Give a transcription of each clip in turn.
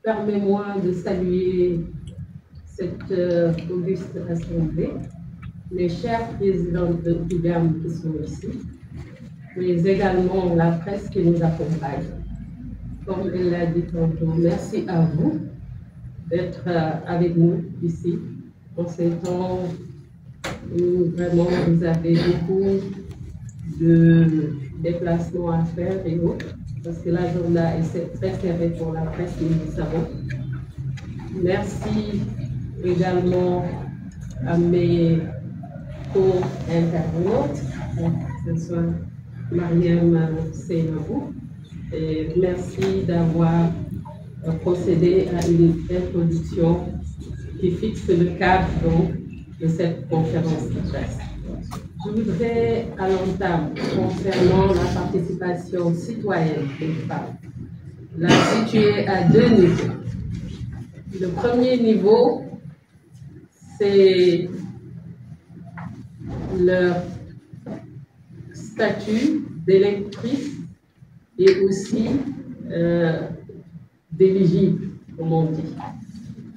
Permets-moi de saluer cette auguste assemblée, les chers présidents de l'UDAM qui sont ici, mais également la presse qui nous accompagne. Comme elle l'a dit tantôt, merci à vous d'être avec nous ici en ces temps où vraiment vous avez beaucoup de déplacements à faire et autres, parce que l'agenda est très serré pour la presse, nous le savons. Merci également à mes co-internautes, que ce soit Mariam Seynabou, et merci d'avoir procédé à une introduction qui fixe le cadre donc, de cette conférence de presse. Je voudrais à l'entame, concernant la participation citoyenne des femmes, la situer à deux niveaux. Le premier niveau, c'est leur statut d'électrice et aussi d'éligible, comme on dit.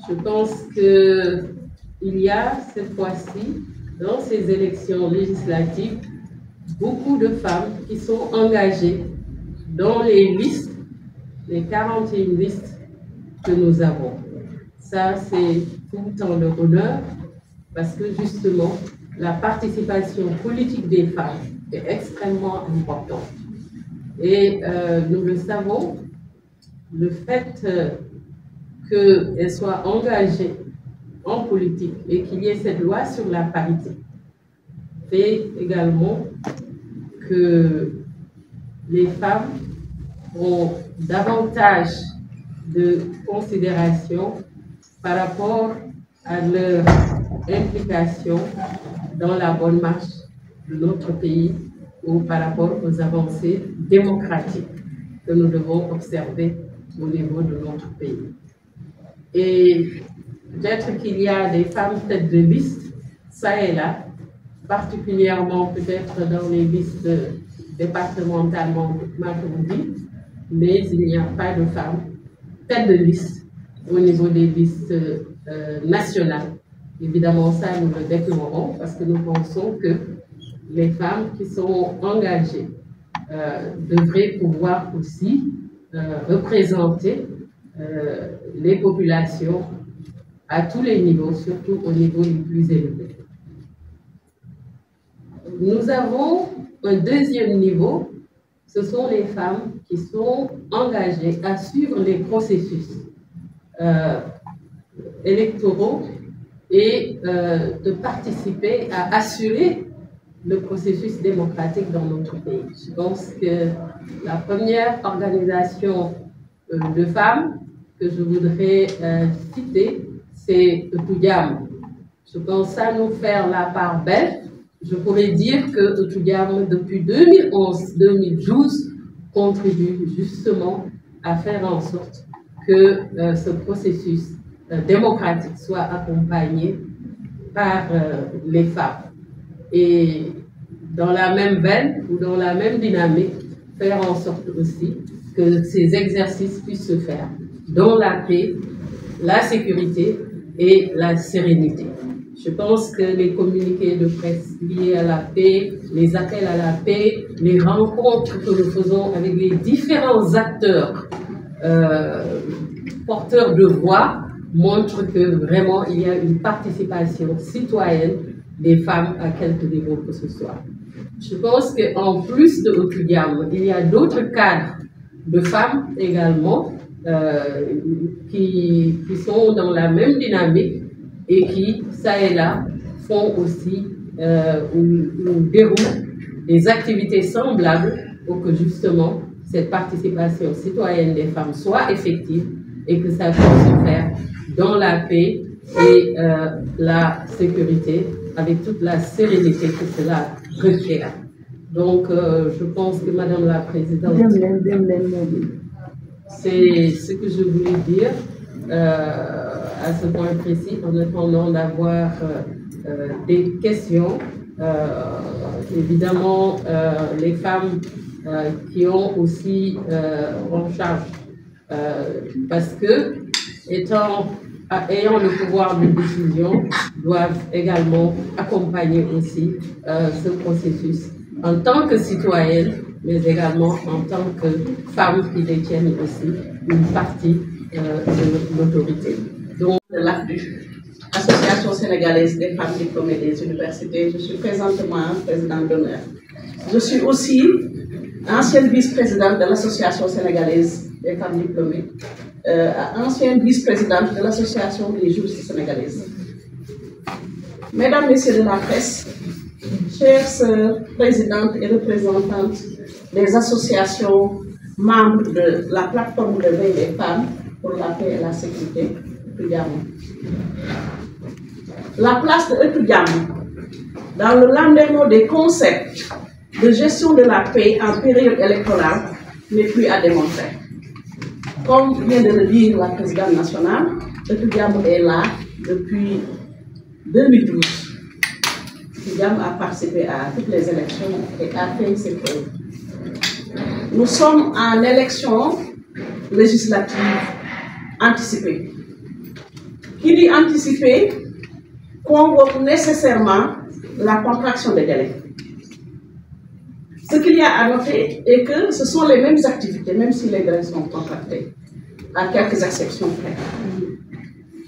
Je pense qu'il y a cette fois-ci, dans ces élections législatives, beaucoup de femmes qui sont engagées dans les listes, les 41 listes que nous avons. Ça, c'est tout le temps le honneur, parce que justement, la participation politique des femmes est extrêmement importante. Et nous le savons, le fait qu'elles soient engagées en politique et qu'il y ait cette loi sur la parité fait également que les femmes ont davantage de considération par rapport à leur implication dans la bonne marche de notre pays ou par rapport aux avancées démocratiques que nous devons observer au niveau de notre pays. Et peut-être qu'il y a des femmes têtes de liste, ça et là, particulièrement peut-être dans les listes départementalement macronisées, mais il n'y a pas de femmes têtes de liste au niveau des listes nationales. Évidemment, ça, nous le déplorons parce que nous pensons que les femmes qui sont engagées devraient pouvoir aussi représenter les populations à tous les niveaux, surtout au niveau les plus élevés. Nous avons un deuxième niveau, ce sont les femmes qui sont engagées à suivre les processus électoraux et de participer à assurer le processus démocratique dans notre pays. Je pense que la première organisation de femmes que je voudrais citer, c'est Otudiam. Je pense à nous faire la part belle. Je pourrais dire que Otudiam, depuis 2011-2012, contribue justement à faire en sorte que ce processus démocratique soit accompagné par les femmes. Et dans la même veine ou dans la même dynamique, faire en sorte aussi que ces exercices puissent se faire dans la paix, la sécurité et la sérénité. Je pense que les communiqués de presse liés à la paix, les appels à la paix, les rencontres que nous faisons avec les différents acteurs porteurs de voix montrent que vraiment il y a une participation citoyenne des femmes à quelque niveau que ce soit. Je pense qu'en plus de Otudiam, il y a d'autres cadres de femmes également qui sont dans la même dynamique et qui, ça et là, font aussi ou déroulent des activités semblables pour que justement cette participation citoyenne des femmes soit effective et que ça puisse se faire dans la paix et la sécurité avec toute la sérénité que cela requiert. Donc, je pense que Madame la Présidente, c'est ce que je voulais dire à ce point précis, en attendant d'avoir des questions. Évidemment, les femmes qui ont aussi en charge parce que, ayant le pouvoir de décision, doivent également accompagner aussi ce processus en tant que citoyenne, mais également en tant que femmes qui détiennent aussi une partie de l'autorité. Donc, de l'AFDU, Association sénégalaise des femmes diplômées des universités, je suis présentement présidente d'honneur. Je suis aussi ancienne vice-présidente de l'Association sénégalaise des femmes diplômées, ancienne vice-présidente de l'Association des juristes sénégalaises. Mesdames, Messieurs de la presse, chères sœurs, présidentes et représentantes des associations membres de la plateforme de veille des femmes pour la paix et la sécurité, la place de Etudiam dans le landémo des concepts de gestion de la paix en période électorale n'est plus à démontrer. Comme vient de le dire la présidente nationale, Etudiam est là depuis 2012. Etudiam a participé à toutes les élections et a fait ses preuves. Nous sommes en élection législative anticipée. Qui dit anticiper convoque nécessairement la contraction des délais. Ce qu'il y a à noter est que ce sont les mêmes activités, même si les délais sont contractés, à quelques exceptions près.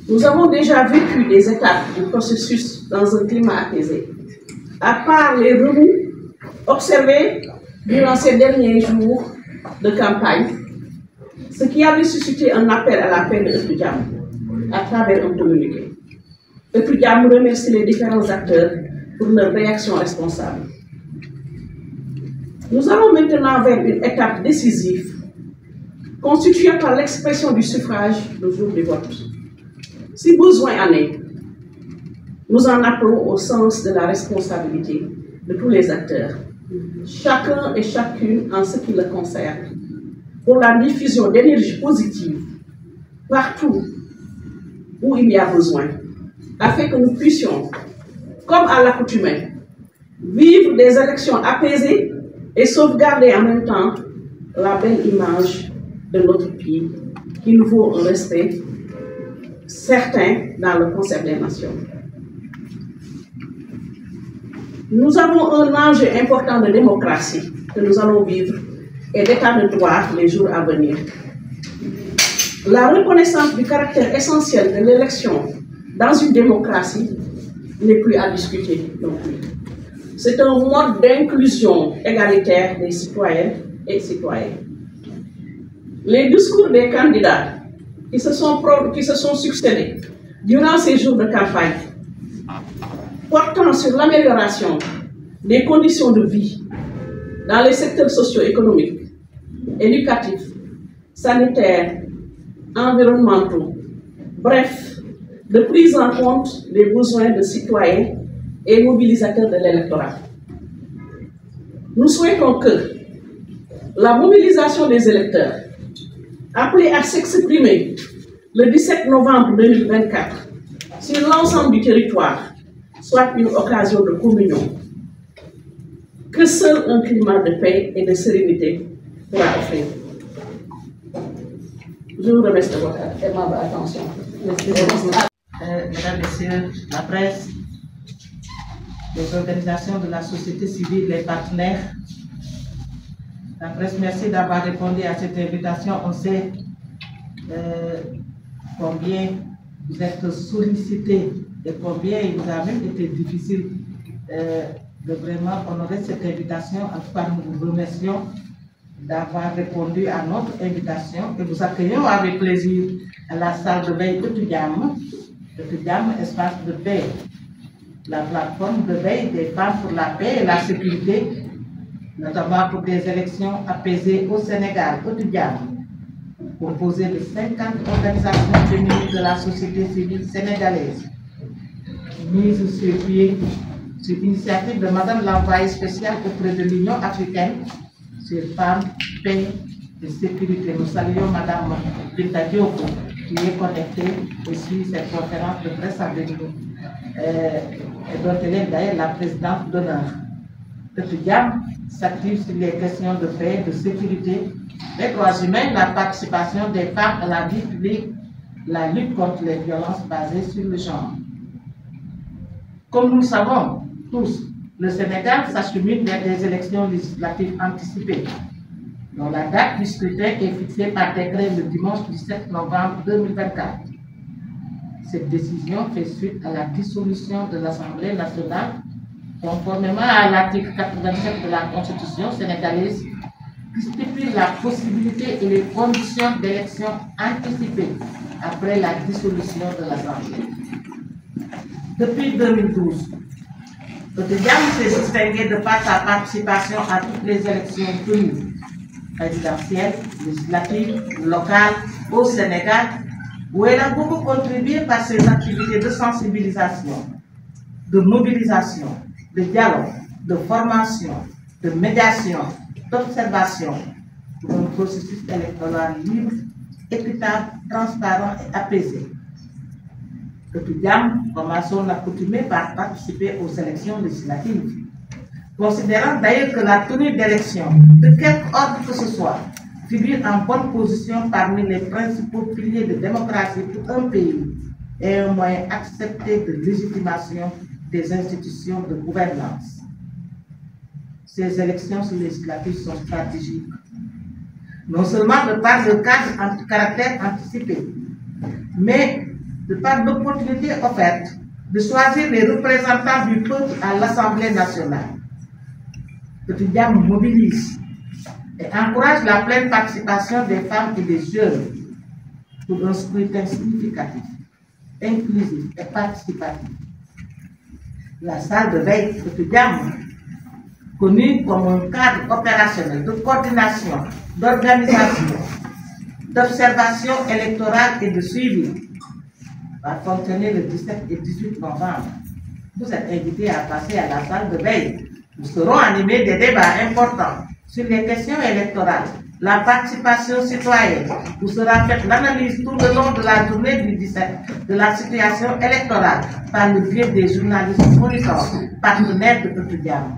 Nous avons déjà vécu des étapes du processus dans un climat apaisé. À part les remous observés durant ces derniers jours de campagne, ce qui avait suscité un appel à la paix de Etudiam à travers un communiqué. Etudiam remercie les différents acteurs pour leur réaction responsable. Nous allons maintenant vers une étape décisive, constituée par l'expression du suffrage le jour du vote. Si besoin en est, nous en appelons au sens de la responsabilité de tous les acteurs, chacun et chacune en ce qui le concerne, pour la diffusion d'énergie positive partout où il y a besoin, afin que nous puissions, comme à l'accoutumée, vivre des élections apaisées et sauvegarder en même temps la belle image de notre pays, qui nous vaut un respect certain dans le concert des nations. Nous avons un enjeu important de démocratie que nous allons vivre et d'état de droit les jours à venir. La reconnaissance du caractère essentiel de l'élection dans une démocratie n'est plus à discuter non plus. C'est un mode d'inclusion égalitaire des citoyennes et citoyens. Les discours des candidats qui se sont succédés durant ces jours de campagne, portant sur l'amélioration des conditions de vie dans les secteurs socio-économiques, éducatifs, sanitaires, environnementaux, bref, de prise en compte des besoins de citoyens et mobilisateurs de l'électorat. Nous souhaitons que la mobilisation des électeurs, appelés à s'exprimer le 17 novembre 2024 sur l'ensemble du territoire, soit une occasion de communion que seul un climat de paix et de sérénité pourra offrir. Je vous remercie de votre aimable attention. Mesdames, Messieurs, la presse, les organisations de la société civile, les partenaires, la presse, merci d'avoir répondu à cette invitation. On sait combien vous êtes sollicités et combien il vous a même été difficile de vraiment honorer cette invitation. En tout cas, nous vous remercions d'avoir répondu à notre invitation et vous accueillons avec plaisir à la salle de veille Etudiam, espace de veille, la plateforme de veille des femmes pour la paix et la sécurité, notamment pour des élections apaisées au Sénégal. Etudiam, composé de 50 organisations féminines de la société civile sénégalaise, mise sur pied sur initiative de Madame l'envoyée spéciale auprès de l'Union africaine sur femmes, paix et sécurité. Nous saluons Madame Binta Diop qui est connectée et suit cette conférence de presse avec nous. Et dont elle est d'ailleurs la présidente d'honneur. Etudiam s'active sur les questions de paix, de sécurité les droits humains, la participation des femmes à la vie publique, la lutte contre les violences basées sur le genre. Comme nous le savons tous, le Sénégal s'achemine vers des élections législatives anticipées, dont la date du scrutin est fixée par décret le dimanche 17 novembre 2024. Cette décision fait suite à la dissolution de l'Assemblée nationale, conformément à l'article 87 de la Constitution sénégalaise, qui stipule la possibilité et les conditions d'élection anticipées après la dissolution de l'Assemblée. Depuis 2012, le Diam s'est distingué de par sa participation à toutes les élections tenues, présidentielles, législatives, locales, au Sénégal, où elle a beaucoup contribué par ses activités de sensibilisation, de mobilisation, de dialogue, de formation, de médiation, d'observation pour un processus électoral libre, équitable, transparent et apaisé. Le Diam commence son accoutumé par participer aux élections législatives, considérant d'ailleurs que la tenue d'élections, de quelque ordre que ce soit, figure en bonne position parmi les principaux piliers de démocratie pour un pays et un moyen accepté de légitimation des institutions de gouvernance. Ces élections législatives sont stratégiques, non seulement de par le caractère anticipé, mais de par l'opportunité offerte de choisir les représentants du peuple à l'Assemblée nationale. Le Diam mobilise et encourage la pleine participation des femmes et des jeunes pour un scrutin significatif, inclusif et participatif. La salle de veille de Diam, connue comme un cadre opérationnel de coordination, d'organisation, d'observation électorale et de suivi, va fonctionner le 17 et 18 novembre. Vous êtes invités à passer à la salle de veille. Nous serons animés des débats importants sur les questions électorales, la participation citoyenne. Vous sera faite l'analyse tout le long de la journée du 17 de la situation électorale par le biais des journalistes moniteurs, partenaires de Diam.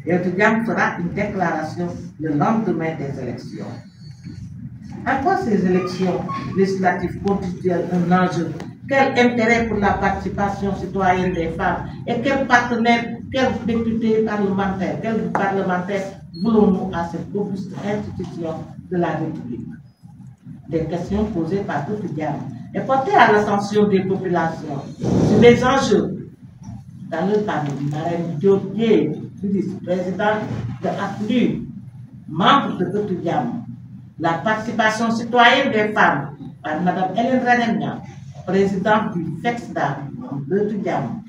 Et Diam fera une déclaration le lendemain des élections. À quoi ces élections législatives constituent un enjeu? Quel intérêt pour la participation citoyenne des femmes? Et quels partenaires, quels députés parlementaires, quels parlementaires voulons-nous à cette robuste institution de la République? Des questions posées par tout Diam et portées à l'attention des populations sur les enjeux. Dans le panel, Marème Diop, vice-président de AFLU, membre de tout Diam, la participation citoyenne des femmes par Mme Hélène Ranegna, présidente du FEXDA de Diam,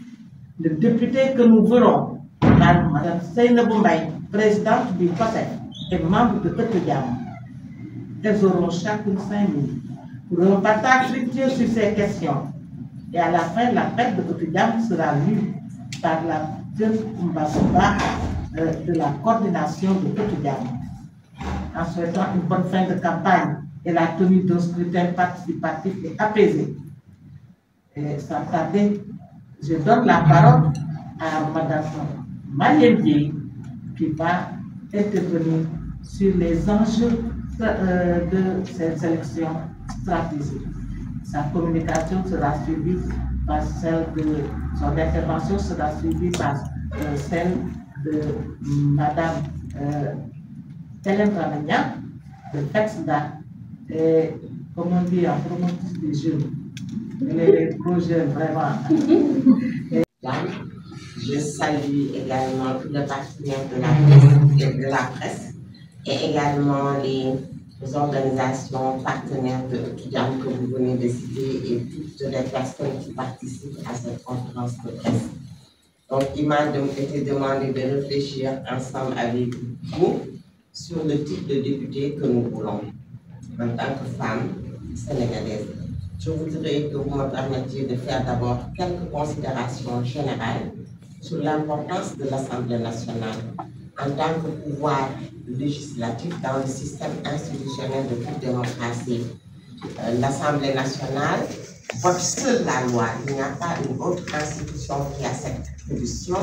le député que nous verrons par Mme Seynabou Mbaye, présidente du COSEF et membre de Diam. Elles auront chacune 5 minutes pour un partage fructueux sur ces questions. Et à la fin, la fête de Diam sera lue par la jeune Mbasouba de la coordination de Diam. En souhaitant une bonne fin de campagne et la tenue d'un scrutin participatif et apaisé. Et sans tarder, je donne la parole à Mme Marielle qui va intervenir sur les enjeux de ces élections stratégiques. Sa communication sera suivie par celle de son intervention sera suivie par celle de Mme Hélène Ranegna, de FEXDA, et comme on dit en promotrice des jeunes. Les projets vraiment. Je salue également tous les partenaires de la presse et également les organisations partenaires de Diam que vous venez de citer et toutes les personnes qui participent à cette conférence de presse. Donc, il m'a été demandé de réfléchir ensemble avec vous sur le type de député que nous voulons en tant que femme sénégalaise. Je voudrais que vous me permettiez de faire d'abord quelques considérations générales sur l'importance de l'Assemblée nationale en tant que pouvoir législatif dans le système institutionnel de toute démocratie. L'Assemblée nationale vote seule la loi. Il n'y a pas une autre institution qui a cette attribution.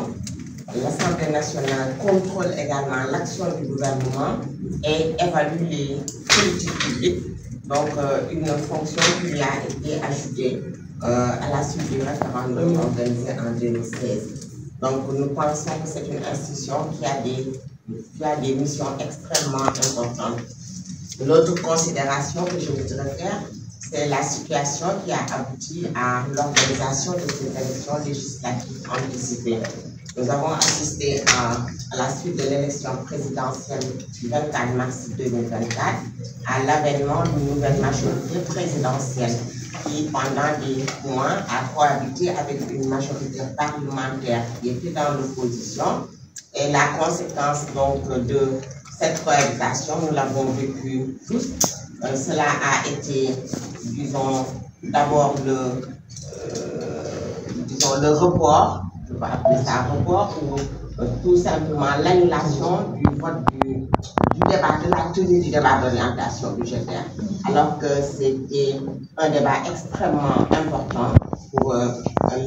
l'Assemblée nationale contrôle également l'action du gouvernement et évalue les politiques publiques. Donc, une fonction qui lui a été ajoutée à la suite du référendum organisé en 2016. Donc, nous pensons que c'est une institution qui a des missions extrêmement importantes. L'autre considération que je voudrais faire, c'est la situation qui a abouti à l'organisation de ces élections législatives anticipées. Nous avons assisté à la suite de l'élection présidentielle du 24 mars 2024 à l'avènement d'une nouvelle majorité présidentielle qui, pendant des mois, a cohabité avec une majorité parlementaire qui était dans l'opposition. Et la conséquence donc de cette cohabitation, nous l'avons vécu tous. Cela a été, disons, d'abord le report, je vais appeler ça report, ou tout simplement l'annulation du vote du débat, de la tenue du débat d'orientation budgétaire, alors que c'était un débat extrêmement important pour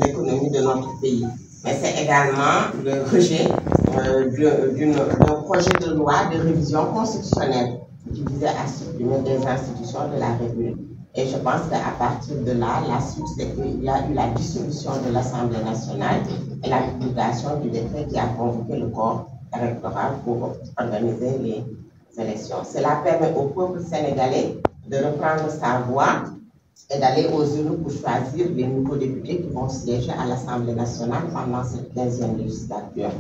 l'économie de notre pays. Mais c'est également le rejet d'un projet de loi de révision constitutionnelle qui visait à supprimer des institutions de la République. Et je pense qu'à partir de là, la suite, c'est qu'il y a eu la dissolution de l'Assemblée nationale et la publication du décret qui a convoqué le corps électoral pour organiser les élections. Cela permet au peuple sénégalais de reprendre sa voix et d'aller aux urnes pour choisir les nouveaux députés qui vont siéger à l'Assemblée nationale pendant cette 15e législature.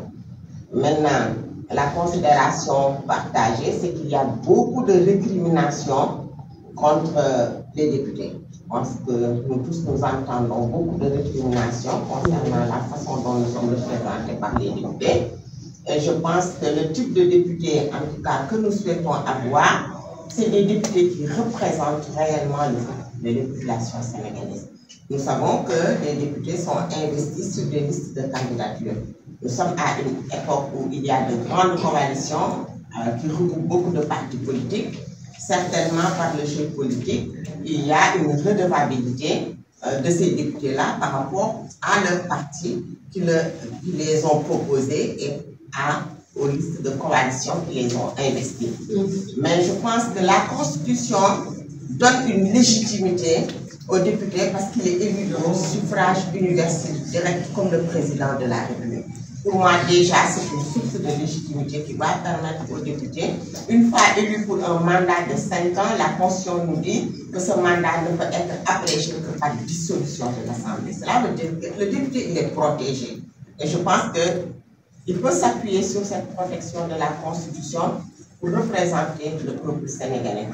Maintenant, la considération partagée, c'est qu'il y a beaucoup de récriminations contre les députés. Je pense que nous tous nous entendons beaucoup de récriminations concernant la façon dont nous sommes représentés par les députés. Et je pense que le type de député, en tout cas, que nous souhaitons avoir, c'est des députés qui représentent réellement les populations sénégalaises. Nous savons que les députés sont investis sur des listes de candidatures. Nous sommes à une époque où il y a de grandes coalitions qui regroupent beaucoup de partis politiques. Certainement, par le jeu politique, il y a une redevabilité de ces députés-là par rapport à leurs partis qui les ont proposés et aux listes de coalitions qui les ont investis. Mais je pense que la Constitution donne une légitimité aux députés parce qu'il est élu au suffrage universel direct comme le président de la République. Pour moi, déjà, c'est une source de légitimité qui va permettre aux députés, une fois élus pour un mandat de 5 ans, la Constitution nous dit que ce mandat ne peut être abrégé que par dissolution de l'Assemblée. Cela veut dire que le député, il est protégé. Et je pense qu'il peut s'appuyer sur cette protection de la Constitution pour représenter le peuple sénégalais.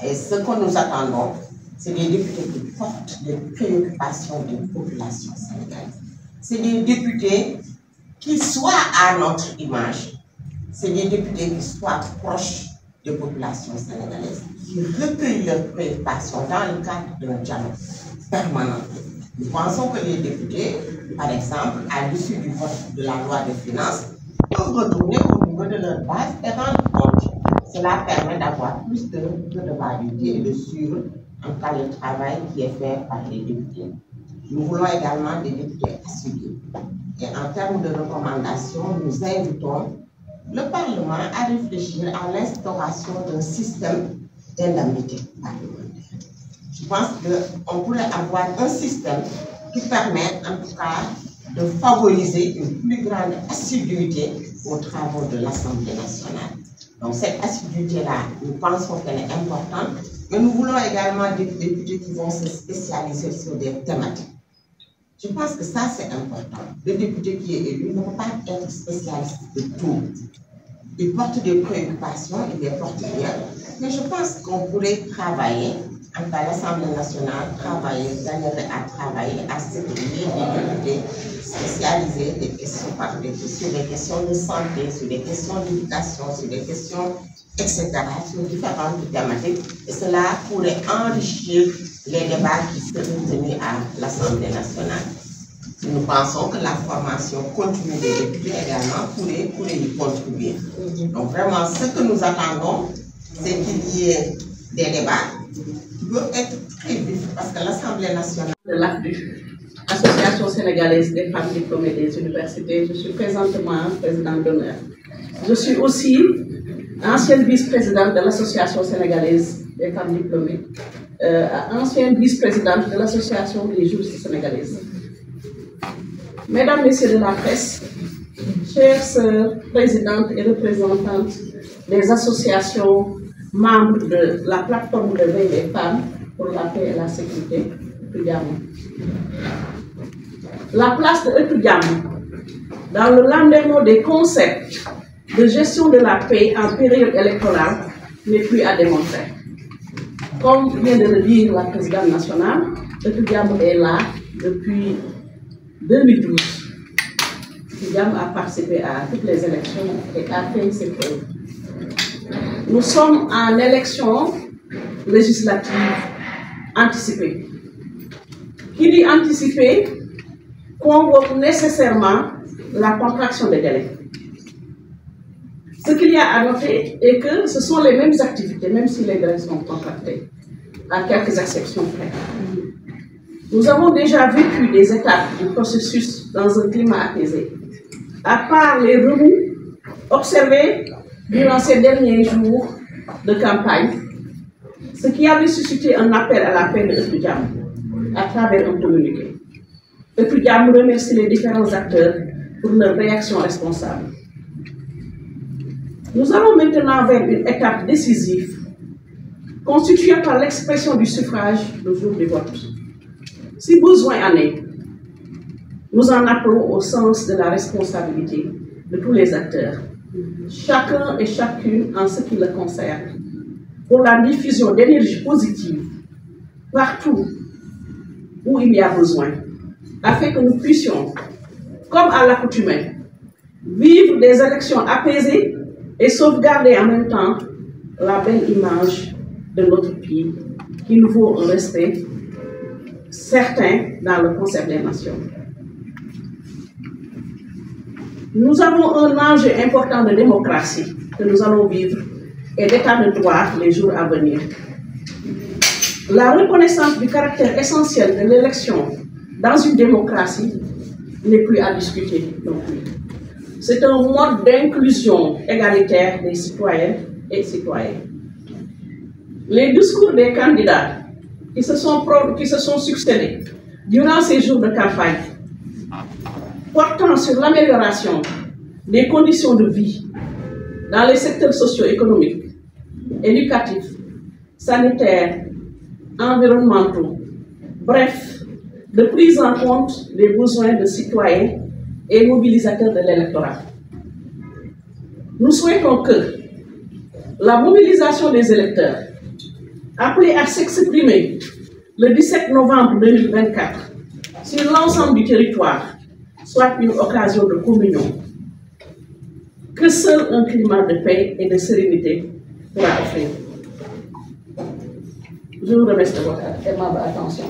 Et ce que nous attendons, c'est des députés qui portent les préoccupations des populations sénégalaises. C'est des députés qui soient à notre image. C'est des députés qui soient proches des populations sénégalaises, qui recueillent leurs préoccupations dans le cadre d'un dialogue permanent. Nous pensons que les députés, par exemple, à l'issue du vote de la loi des finances, peuvent retourner au niveau de leur base et rendre compte. Cela permet d'avoir plus de redevabilité et de suivre en cas le travail qui est fait par les députés. Nous voulons également des députés assidus. Et en termes de recommandations, nous invitons le Parlement à réfléchir à l'instauration d'un système d'indemnité parlementaire. Je pense qu'on pourrait avoir un système qui permette en tout cas de favoriser une plus grande assiduité aux travaux de l'Assemblée nationale. Donc cette assiduité-là, nous pensons qu'elle est importante, mais nous voulons également des députés qui vont se spécialiser sur des thématiques. Je pense que ça, c'est important. Le député qui est élu ne peut pas être spécialiste de tout. Il porte des préoccupations, il les porte bien, mais je pense qu'on pourrait travailler, en cas l'Assemblée nationale, gagnerait à travailler, à sécuriser des députés spécialisés sur des questions de santé, sur des questions d'éducation, sur des questions, etc., sur différentes thématiques. Et cela pourrait enrichir les débats qui seraient tenus à l'Assemblée nationale. Nous pensons que la formation continue des députés également pourrait y contribuer. Donc vraiment, ce que nous attendons, c'est qu'il y ait des débats qui peuvent être très vifs, parce que l'Assemblée nationale... De l'AFDU, Association sénégalaise des femmes diplômées des universités. Je suis présentement présidente d'honneur. Je suis aussi ancienne vice-présidente de l'Association sénégalaise des femmes diplômées, ancienne vice-présidente de l'Association des juristes sénégalaises. Mesdames, Messieurs de la presse, chères sœurs, présidentes et représentantes des associations membres de la plateforme de veille des femmes pour la paix et la sécurité, Etudiamo. La place de Etudiamo dans le landerneau des concepts de gestion de la paix en période électorale n'est plus à démontrer. Comme vient de le dire la présidente nationale, Etudiamo est là depuis 2012. Etudiamo a participé à toutes les élections et a fait ses preuves. Nous sommes en élection législative anticipée. Qui dit anticipée convoque nécessairement la contraction des délais. Ce qu'il y a à noter est que ce sont les mêmes activités, même si les délais sont contractés, à quelques exceptions près. Nous avons déjà vécu des étapes du processus dans un climat apaisé. À part les remous observés durant ces derniers jours de campagne, ce qui avait suscité un appel à la paix de Etudiamo à travers un communiqué. Etudiamo remercie les différents acteurs pour leur réaction responsable. Nous allons maintenant vers une étape décisive, constituée par l'expression du suffrage le jour du vote. Si besoin en est, nous en appelons au sens de la responsabilité de tous les acteurs, chacun et chacune en ce qui le concerne, pour la diffusion d'énergie positive partout où il y a besoin, afin que nous puissions, comme à l'accoutumée, vivre des élections apaisées et sauvegarder en même temps la belle image de notre pays, qui nous vaut un respect certain dans le concert des nations. Nous avons un enjeu important de démocratie que nous allons vivre et d'état de droit les jours à venir. La reconnaissance du caractère essentiel de l'élection dans une démocratie n'est plus à discuter non plus. C'est un mode d'inclusion égalitaire des citoyennes et citoyens. Les discours des candidats qui se sont succédés durant ces jours de campagne, portant sur l'amélioration des conditions de vie dans les secteurs socio-économiques, éducatifs, sanitaires, environnementaux, bref, de prise en compte des besoins de citoyens et mobilisateurs de l'électorat. Nous souhaitons que la mobilisation des électeurs, appelée à s'exprimer le 17 novembre 2024 sur l'ensemble du territoire, soit une occasion de communion que seul un climat de paix et de sérénité pourra offrir. Je vous remercie de votre aimable attention.